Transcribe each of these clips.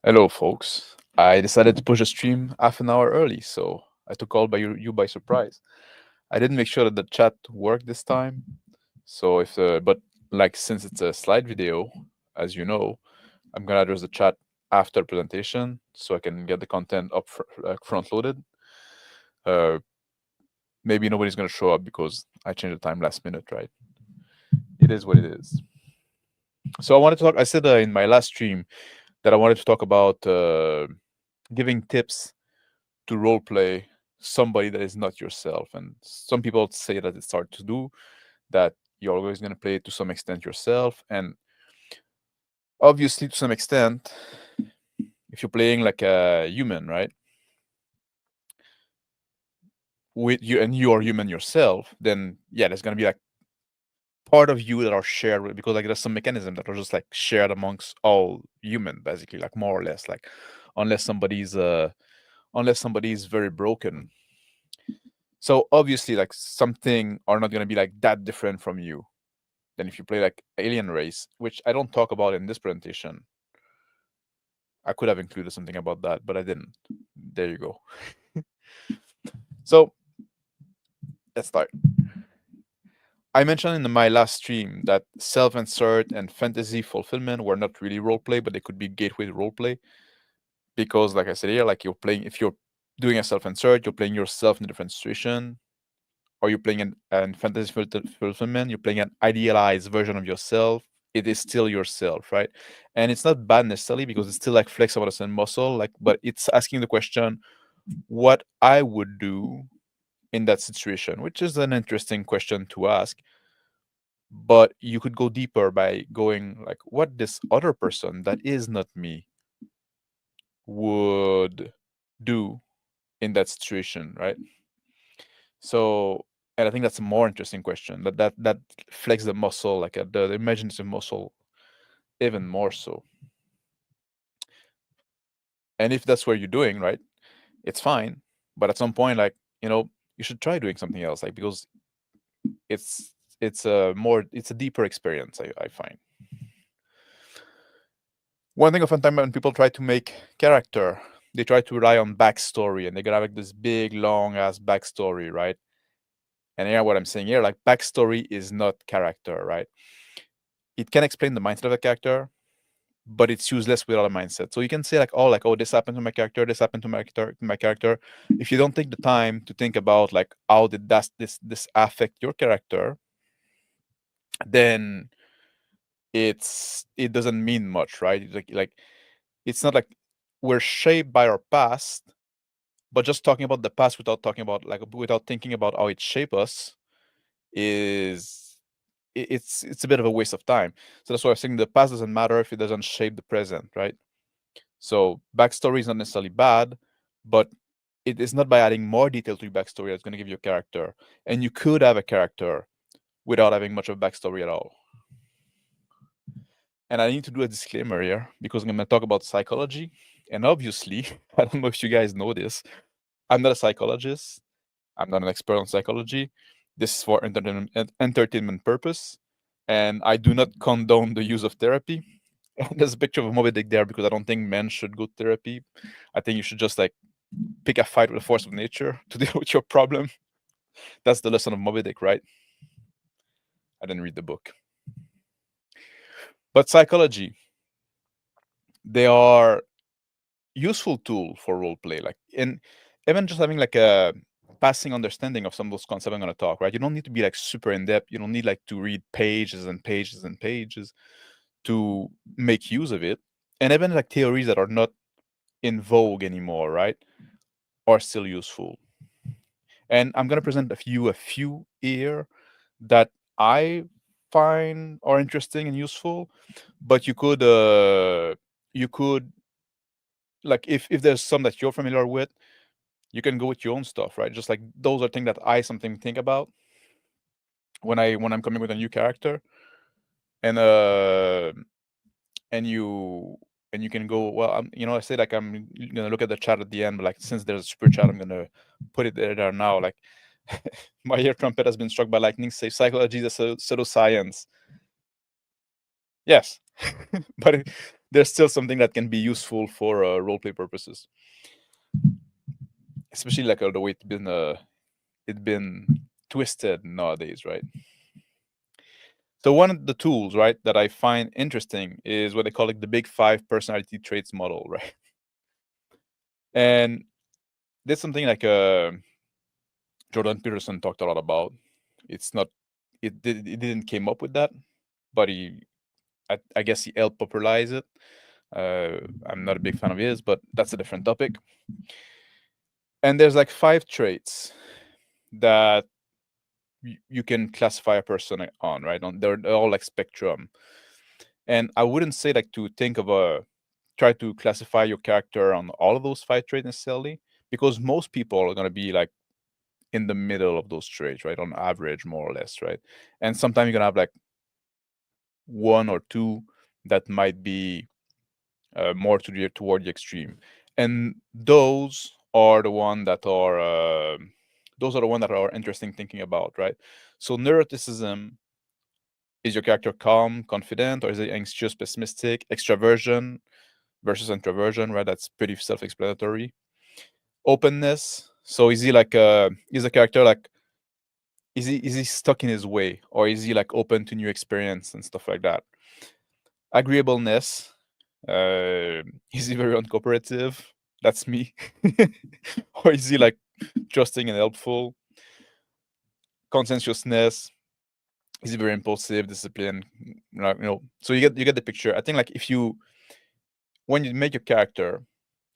Hello, folks. I decided to push the stream half an hour early, so I took all by you by surprise. I didn't make sure that the chat worked this time, so but like since it's a slide video, as you know, I'm gonna address the chat after presentation so I can get the content front loaded. Uh, Maybe nobody's gonna show up because I changed the time last minute, right? It is what it is. So I wanted to talk. I said in my last stream that I wanted to talk about giving tips to role play somebody that is not yourself. And some people say that it's hard to do, that you're always going to play it to some extent yourself. And obviously, to some extent, if you're playing like a human, right? With you and you are human yourself, then yeah, there's going to be like part of you that are shared with, because like there's some mechanism that are just like shared amongst all human, basically, like more or less, like unless somebody's very broken. So obviously, like something are not gonna be like that different from you than if you play like Alien Race, which I don't talk about in this presentation. I could have included something about that, but I didn't. There you go. So let's start. I mentioned in my last stream that self-insert and fantasy fulfillment were not really roleplay, but they could be gateway roleplay. Because like I said here, like if you're doing a self-insert, you're playing yourself in a different situation, or you're playing an fantasy fulfillment, you're playing an idealized version of yourself. It is still yourself, right? And it's not bad necessarily because it's still like flexible as a muscle, like, but it's asking the question, what I would do in that situation, which is an interesting question to ask. But you could go deeper by going like, what this other person that is not me would do in that situation, right? So, and I think that's a more interesting question. That flex the muscle, like the imaginative muscle, even more so. And if that's what you're doing, right, it's fine. But at some point, like you should try doing something else, like because it's it's a deeper experience. I find one thing oftentimes when people try to make character, they try to rely on backstory, and they gotta have like this big long ass backstory, right? And here, what I'm saying here, like backstory is not character, right? It can explain the mindset of a character, but it's useless without a mindset. So you can say oh, this happened to my character, this happened to my character. If you don't take the time to think about like how did this affect your character, then it doesn't mean much, right? It's not like we're shaped by our past, but just talking about the past without talking about like without thinking about how it shaped us is it's a bit of a waste of time. So that's why I'm saying the past doesn't matter if it doesn't shape the present, right? So backstory is not necessarily bad, but it is not by adding more detail to your backstory that's going to give you a character. And you could have a character without having much of a backstory at all. And I need to do a disclaimer here because I'm going to talk about psychology. And obviously, I don't know if you guys know this, I'm not a psychologist. I'm not an expert on psychology. This is for entertainment purpose. And I do not condone the use of therapy. And there's a picture of a Moby Dick there because I don't think men should go to therapy. I think you should just like pick a fight with the force of nature to deal with your problem. That's the lesson of Moby Dick, right? I didn't read the book. But psychology, they are useful tool for role play. Like and even just having like a passing understanding of some of those concepts I'm gonna talk, right? You don't need to be like super in depth. You don't need like to read pages and pages and pages to make use of it. And even like theories that are not in vogue anymore, right? Are still useful. And I'm gonna present a few here that I find are interesting and useful. But you could like if there's some that you're familiar with, you can go with your own stuff, right? Just like those are things that I something think about when I'm coming with a new character, and and you and you can go well. I say like I'm gonna look at the chat at the end, but like since there's a super chat, I'm gonna put it there now. Like my ear trumpet has been struck by lightning. Say psychology is a pseudoscience. Yes, but there's still something that can be useful for roleplay purposes, especially like the way it's been twisted nowadays, right? So one of the tools, right, that I find interesting is what they call like the Big Five personality traits model, right? And this is something like Jordan Peterson talked a lot about. It's not, it didn't came up with that, but I guess he helped popularize it. I'm not a big fan of his, but that's a different topic. And there's like five traits that you can classify a person on, right? They're all like spectrum. And I wouldn't say like to think of try to classify your character on all of those five traits necessarily, because most people are going to be like in the middle of those traits, right? On average, more or less, right? And sometimes you're going to have like one or two that might be more toward the extreme. And those are the one that are interesting thinking about, right? So neuroticism, is your character calm, confident, or is it anxious, pessimistic? Extraversion versus introversion, right? That's pretty self-explanatory. Openness. So is the character like is he stuck in his way, or is he like open to new experience and stuff like that? Agreeableness. Is he very uncooperative? That's me. Or is he like trusting and helpful? Conscientiousness. Is he very impulsive, disciplined? So you get the picture. I think like when you make a character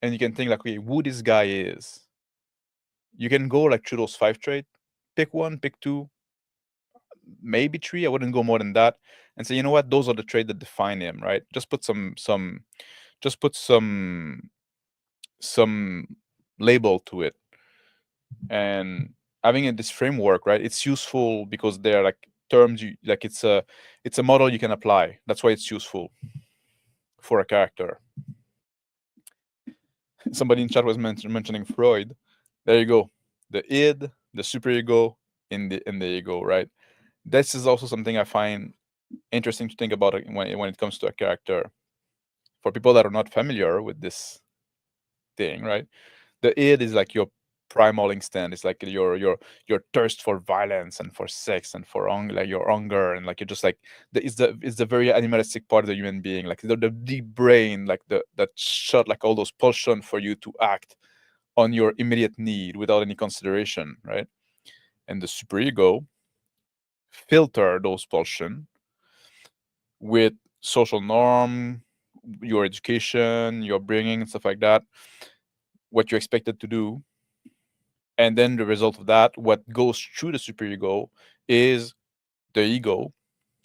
and you can think like, okay, who this guy is, you can go like through those five traits, pick one, pick two, maybe three. I wouldn't go more than that, and say, you know what, those are the traits that define him, right? Just put some label to it, and having this framework, right? It's useful because they're like terms you like. It's a model you can apply. That's why it's useful for a character. Somebody in chat was mentioning Freud. There you go. The id, the superego, in the ego, right? This is also something I find interesting to think about when it comes to a character. For people that are not familiar with this thing, right? The id is like your primal instinct. It's like your thirst for violence and for sex and for like your hunger, and like you're just like it's the very animalistic part of the human being, like the deep brain, like that shot like all those pulsion for you to act on your immediate need without any consideration, right? And the superego filter those pulsion with social norm, your education, your bringing, and stuff like that, what you're expected to do. And then the result of that, what goes through the superego is the ego.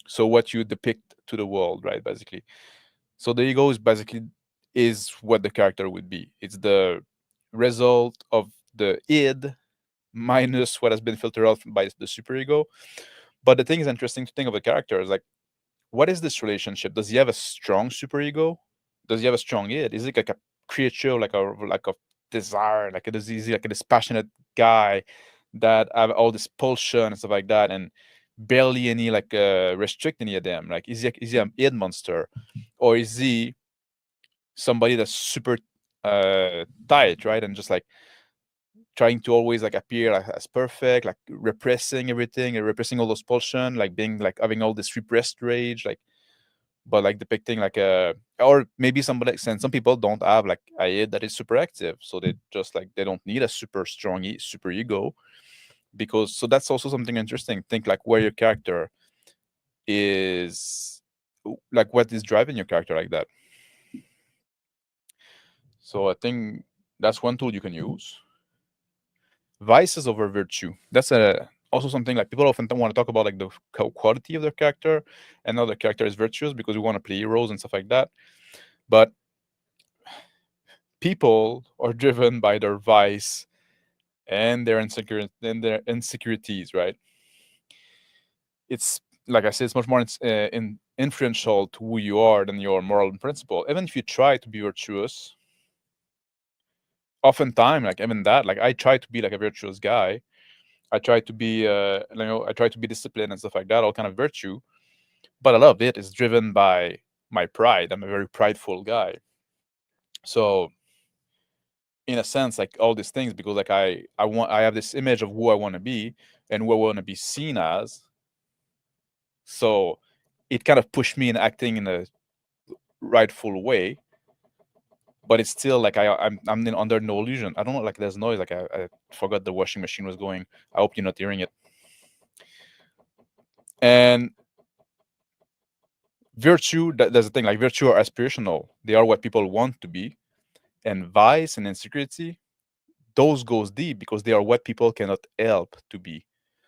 So what you depict to the world, right? Basically. So the ego is what the character would be. It's the result of the id minus what has been filtered out by the superego. But the thing is interesting to think of a character is like, what is this relationship? Does he have a strong superego? Does he have a strong id? Is it like a creature, like a desire? Like is he like this passionate guy that have all this pulsion and stuff like that, and barely any like restrict any of them? Like is he an id monster, or is he somebody that's super tight, right? And just like trying to always like appear like as perfect, like repressing everything and repressing all those pulsion, like being like having all this repressed rage, like but like depicting like a or maybe somebody and some people don't have like a id that is super active, so they just like they don't need a super strong super ego, because so that's also something interesting. Think like where your character is, like what is driving your character like that. So I think that's one tool you can use. Vices over virtue. That's also something like people often don't want to talk about, like the quality of their character, and now their character is virtuous because we want to play heroes and stuff like that. But people are driven by their vice and their insecurities, right? It's like I said, it's much more influential to who you are than your moral principle. Even if you try to be virtuous, oftentimes, like even that, like I try to be like a virtuous guy. I try to be, I try to be disciplined and stuff like that, all kind of virtue. But a lot of it is driven by my pride. I'm a very prideful guy. So in a sense, like all these things, because like I have this image of who I want to be and who I want to be seen as. So it kind of pushed me in acting in a rightful way, but it's still like I'm under no illusion. I don't know, like there's noise. Like I forgot the washing machine was going. I hope you're not hearing it. And virtue, that's the thing. Like virtue are aspirational. They are what people want to be, and vice and insecurity, those goes deep because they are what people cannot help to be.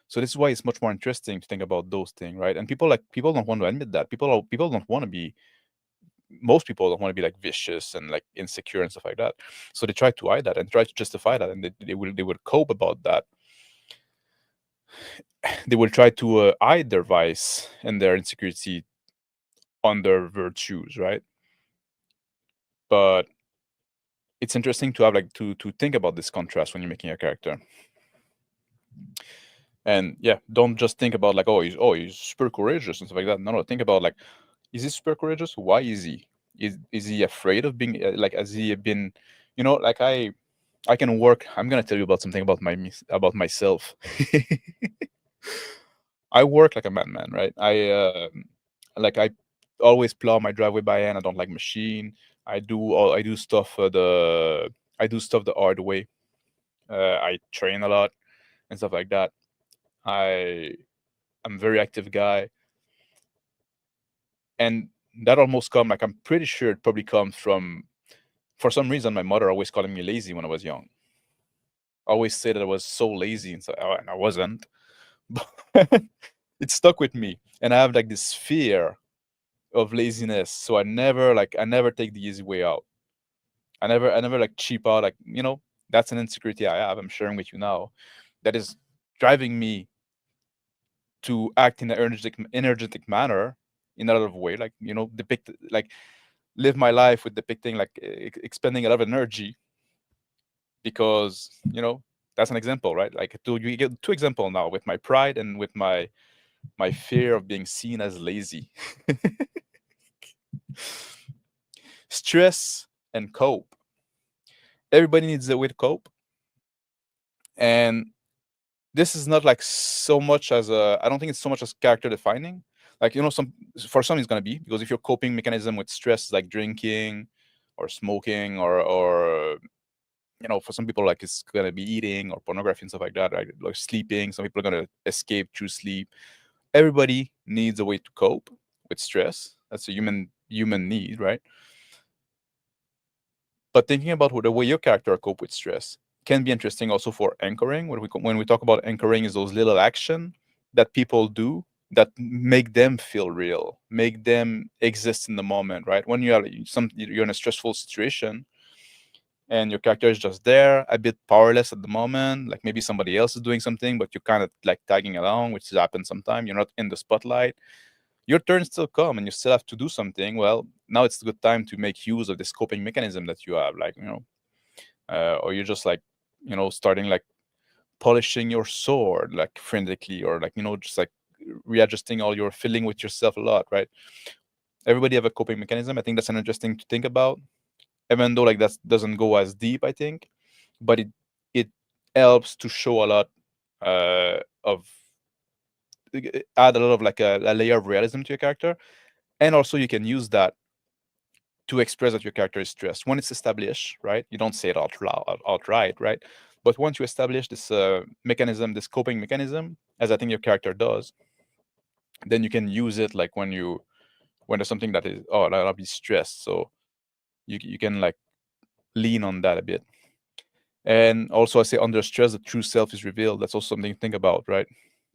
So this is why it's much more interesting to think about those things, right? And people don't want to admit that. People don't want to be. Most people don't want to be like vicious and like insecure and stuff like that. So they try to hide that and try to justify that, and they will cope about that. They will try to hide their vice and their insecurity under virtues, right? But it's interesting to have like to think about this contrast when you're making a character. And yeah, don't just think about like, he's super courageous and stuff like that. No, think about like, is he super courageous? Why is he? Is he afraid of being like? Has he been, like I can work. I'm gonna tell you about something about about myself. I work like a madman, right? I always plow my driveway by hand. I don't like machine. I do stuff the hard way. I train a lot and stuff like that. I I'm a very active guy, and that almost come like I'm pretty sure it probably comes from, for some reason, my mother always calling me lazy when I was young. Always said that I was so lazy, and I wasn't. But it stuck with me, and I have like this fear of laziness. So I never take the easy way out. I never like cheap out. Like that's an insecurity I have. I'm sharing with you now. That is driving me to act in an energetic manner in a lot of way. Like depict like live my life with depicting like expending a lot of energy because that's an example, right? Like you get two example now with my pride and with my fear of being seen as lazy. Stress and cope. Everybody needs a way to cope, and this is not like so much as I don't think it's so much as character defining. Like some it's gonna be, because if your coping mechanism with stress is like drinking or smoking or for some people, like it's gonna be eating or pornography and stuff like that, right? Like sleeping. Some people are gonna escape through sleep. Everybody needs a way to cope with stress. That's a human need, right? But thinking about the way your character cope with stress can be interesting also for anchoring. When we talk about anchoring, is those little action that people do that make them feel real, make them exist in the moment, right? When you're in a stressful situation and your character is just there, a bit powerless at the moment, like maybe somebody else is doing something, but you're kind of like tagging along, which happens sometimes. You're not in the spotlight. Your turn still come and you still have to do something. Well, now it's a good time to make use of this coping mechanism that you have, like or you're just like starting like polishing your sword like frantically, or like just like readjusting all your feeling with yourself a lot, right? Everybody have a coping mechanism. I think that's an interesting to think about, even though like that doesn't go as deep, I think, but it helps to show a lot of add a lot of like a layer of realism to your character. And also you can use that to express that your character is stressed when it's established, right? You don't say it outright, right? But once you establish this mechanism, this coping mechanism, as I think your character does, then you can use it like when there's something that is, I'll be stressed. So you can like lean on that a bit. And also I say under stress, the true self is revealed. That's also something to think about, right?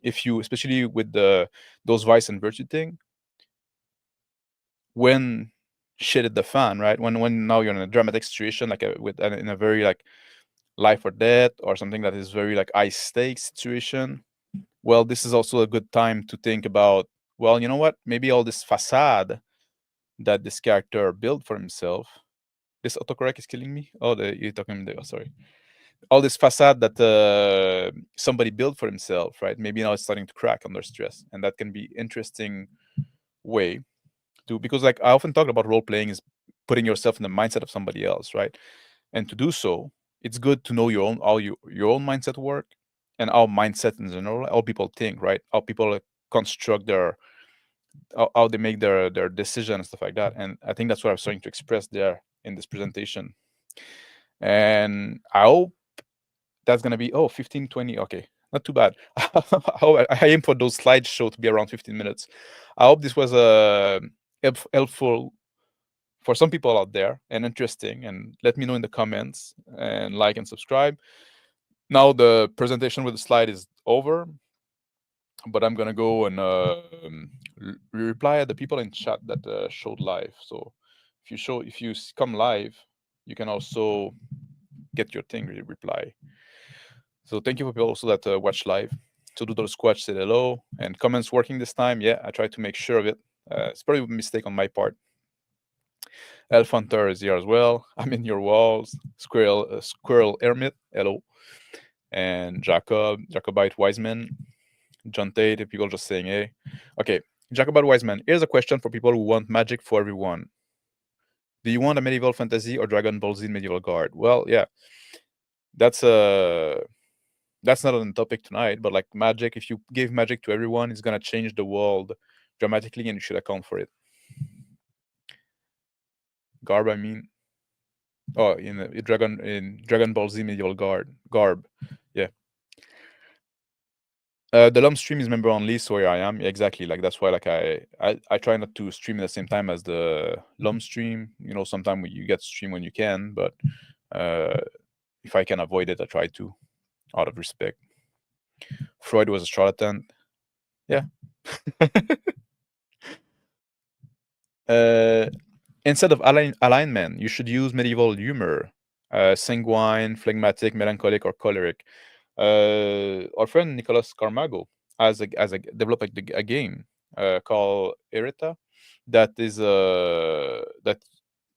If you, especially with those vice and virtue thing, when shit hit the fan, right? When now you're in a dramatic situation, like in a very like life or death, or something that is very like high stakes situation. Well, this is also a good time to think about, well, you know what? Maybe all this facade that this character built for himself. This autocorrect is killing me. Oh, you're talking. Oh, sorry. All this facade that somebody built for himself, right? Maybe now it's starting to crack under stress, and that can be interesting way do, because like I often talk about role playing is putting yourself in the mindset of somebody else, right? And to do so, it's good to know your own your own mindset work and our mindset in general, how people think, right? How people construct their how they make their decision and stuff like that. And I think that's what I was trying to express there in this presentation. And I hope that's gonna be 15, 20. Okay, not too bad. I aim for those slideshow to be around 15 minutes. I hope this was helpful for some people out there and interesting. And let me know in the comments and like and subscribe. Now the presentation with the slide is over, but I'm gonna go and reply at the people in chat that showed live. So if you come live, you can also get your thing reply. So thank you for people also that watch live. To do those squash, say hello, and comments working this time. Yeah, I tried to make sure of it. It's probably a mistake on my part. Elf Hunter is here as well. I'm in your walls. Squirrel Hermit, hello. And Jacobite Wiseman, John Tate, people just saying hey. Okay, Jacobite Wiseman, here's a question for people who want magic for everyone. Do you want a medieval fantasy or Dragon Ball Z medieval guard? Well, yeah, that's not on the topic tonight, but like magic, if you give magic to everyone, it's gonna change the world dramatically, and you should account for it. Garb, I mean, oh, in Dragon Ball Z medieval garb, yeah. The Lum stream is member only, so here I am. Yeah, exactly, like that's why like I try not to stream at the same time as the Lum stream. You know, sometimes you get to stream when you can, but if I can avoid it, I try to, out of respect. Freud was a charlatan. Yeah. Instead of alignment, you should use medieval humor, sanguine, phlegmatic, melancholic, or choleric. Our friend Nicolas Carmago has developed a game called Erita that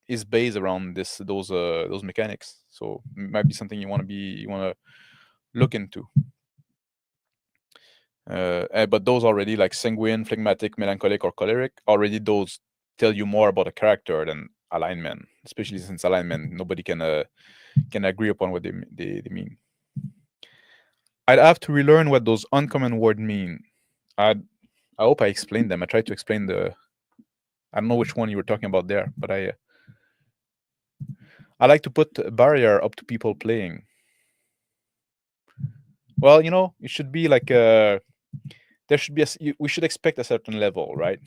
is based around those mechanics. So it might be something you want to look into. But those already, like sanguine, phlegmatic, melancholic, or choleric, already those tell you more about a character than alignment. Especially since alignment, nobody can agree upon what they mean. I'd have to relearn what those uncommon words mean. I hope I explained them. I tried to explain the. I don't know which one you were talking about there, but I like to put a barrier up to people playing. Well, it should be like there should be we should expect a certain level, right?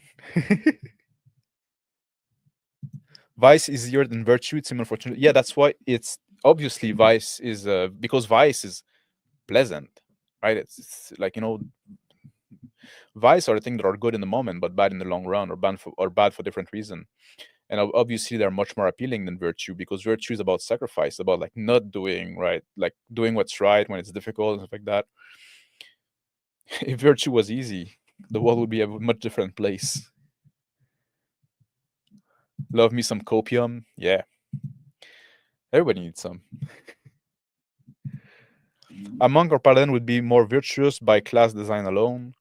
Vice is easier than virtue. It's unfortunate. Yeah, that's why it's obviously vice is because vice is pleasant, right? It's like vice are the things that are good in the moment but bad in the long run, or bad for different reason. And obviously they're much more appealing than virtue, because virtue is about sacrifice, about like not doing right, like doing what's right when it's difficult and stuff like that. If virtue was easy, the world would be a much different place. Love me some copium. Yeah, everybody needs some. A monk or paladin would be more virtuous by class design alone.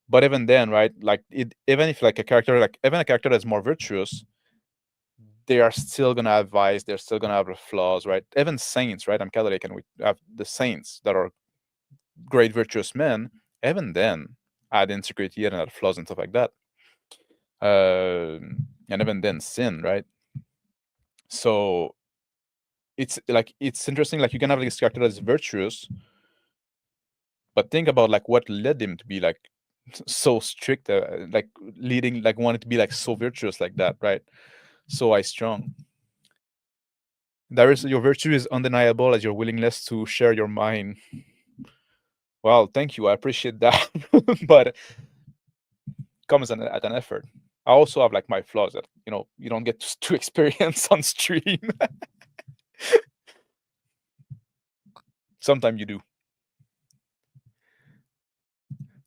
But even then, right, like even if like even a character that's more virtuous, they are still gonna have vice, they're still gonna have flaws, right? Even saints, right? I'm Catholic, and we have the saints that are great virtuous men. Even then, add insecurity and add flaws and stuff like that. And even then, sin, right? So it's interesting. Like you can have this character that's virtuous, but think about like what led him to be like so strict, like leading, like wanted to be like so virtuous like that, right? So strong. Your virtue is undeniable as your willingness to share your mind. Well, thank you. I appreciate that. But comes at an effort. I also have like my flaws that you don't get to experience on stream. Sometimes you do.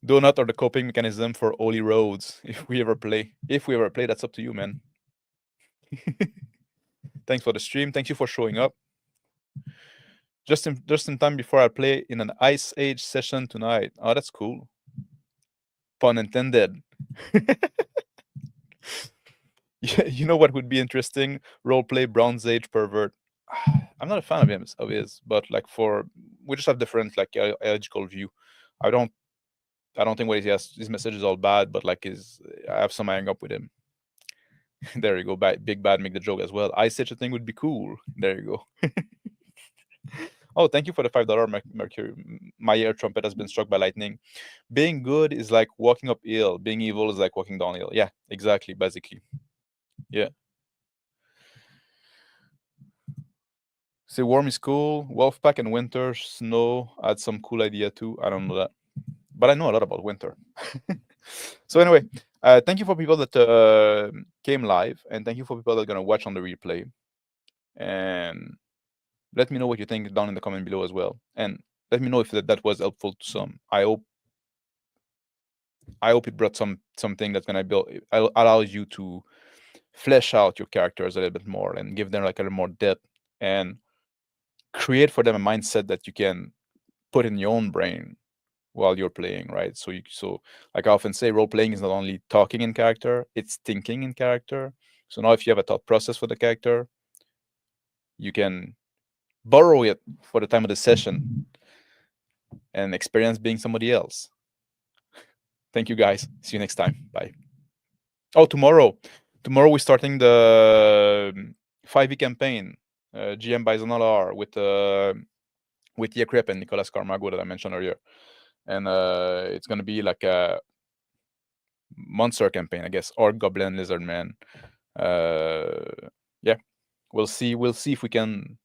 Donut or the coping mechanism for Holy Roads. If we ever play, that's up to you, man. Thanks for the stream. Thank you for showing up. Just in time before I play in an Ice Age session tonight. Oh, that's cool. Pun intended. You know what would be interesting? Roleplay Bronze Age pervert. I'm not a fan of his, but like for we just have different like ideological view. I don't I don't think what he has his message is all bad, but like his I have some hang up with him. There you go, big bad make the joke as well. I such a thing would be cool. There you go. Oh, thank you for the $5 Mercury. My ear trumpet has been struck by lightning. Being good is like walking uphill. Being evil is like walking downhill. Yeah, exactly. Basically, yeah. Say warm is cool. Wolfpack and winter snow had some cool idea too. I don't know that, but I know a lot about winter. So anyway, thank you for people that came live, and thank you for people that are gonna watch on the replay. And let me know what you think down in the comment below as well. And let me know if that was helpful to some. I hope it brought something that's gonna build allow you to flesh out your characters a little bit more and give them like a little more depth and create for them a mindset that you can put in your own brain while you're playing, right? So like I often say, role playing is not only talking in character, it's thinking in character. So now if you have a thought process for the character, you can borrow it for the time of the session and experience being somebody else. Thank you guys. See you next time. Bye. Oh, tomorrow we're starting the 5e campaign, GM by Zonalar with Yekrep and Nicolas Carmago that I mentioned earlier, and it's gonna be like a monster campaign, I guess, or Goblin Lizard Man. Yeah, we'll see. We'll see if we can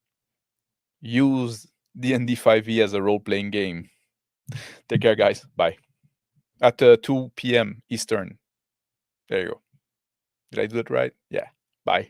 use D&D 5e as a role-playing game. Take care, guys. Bye. At 2 p.m. Eastern. There you go. Did I do it right? Yeah. Bye.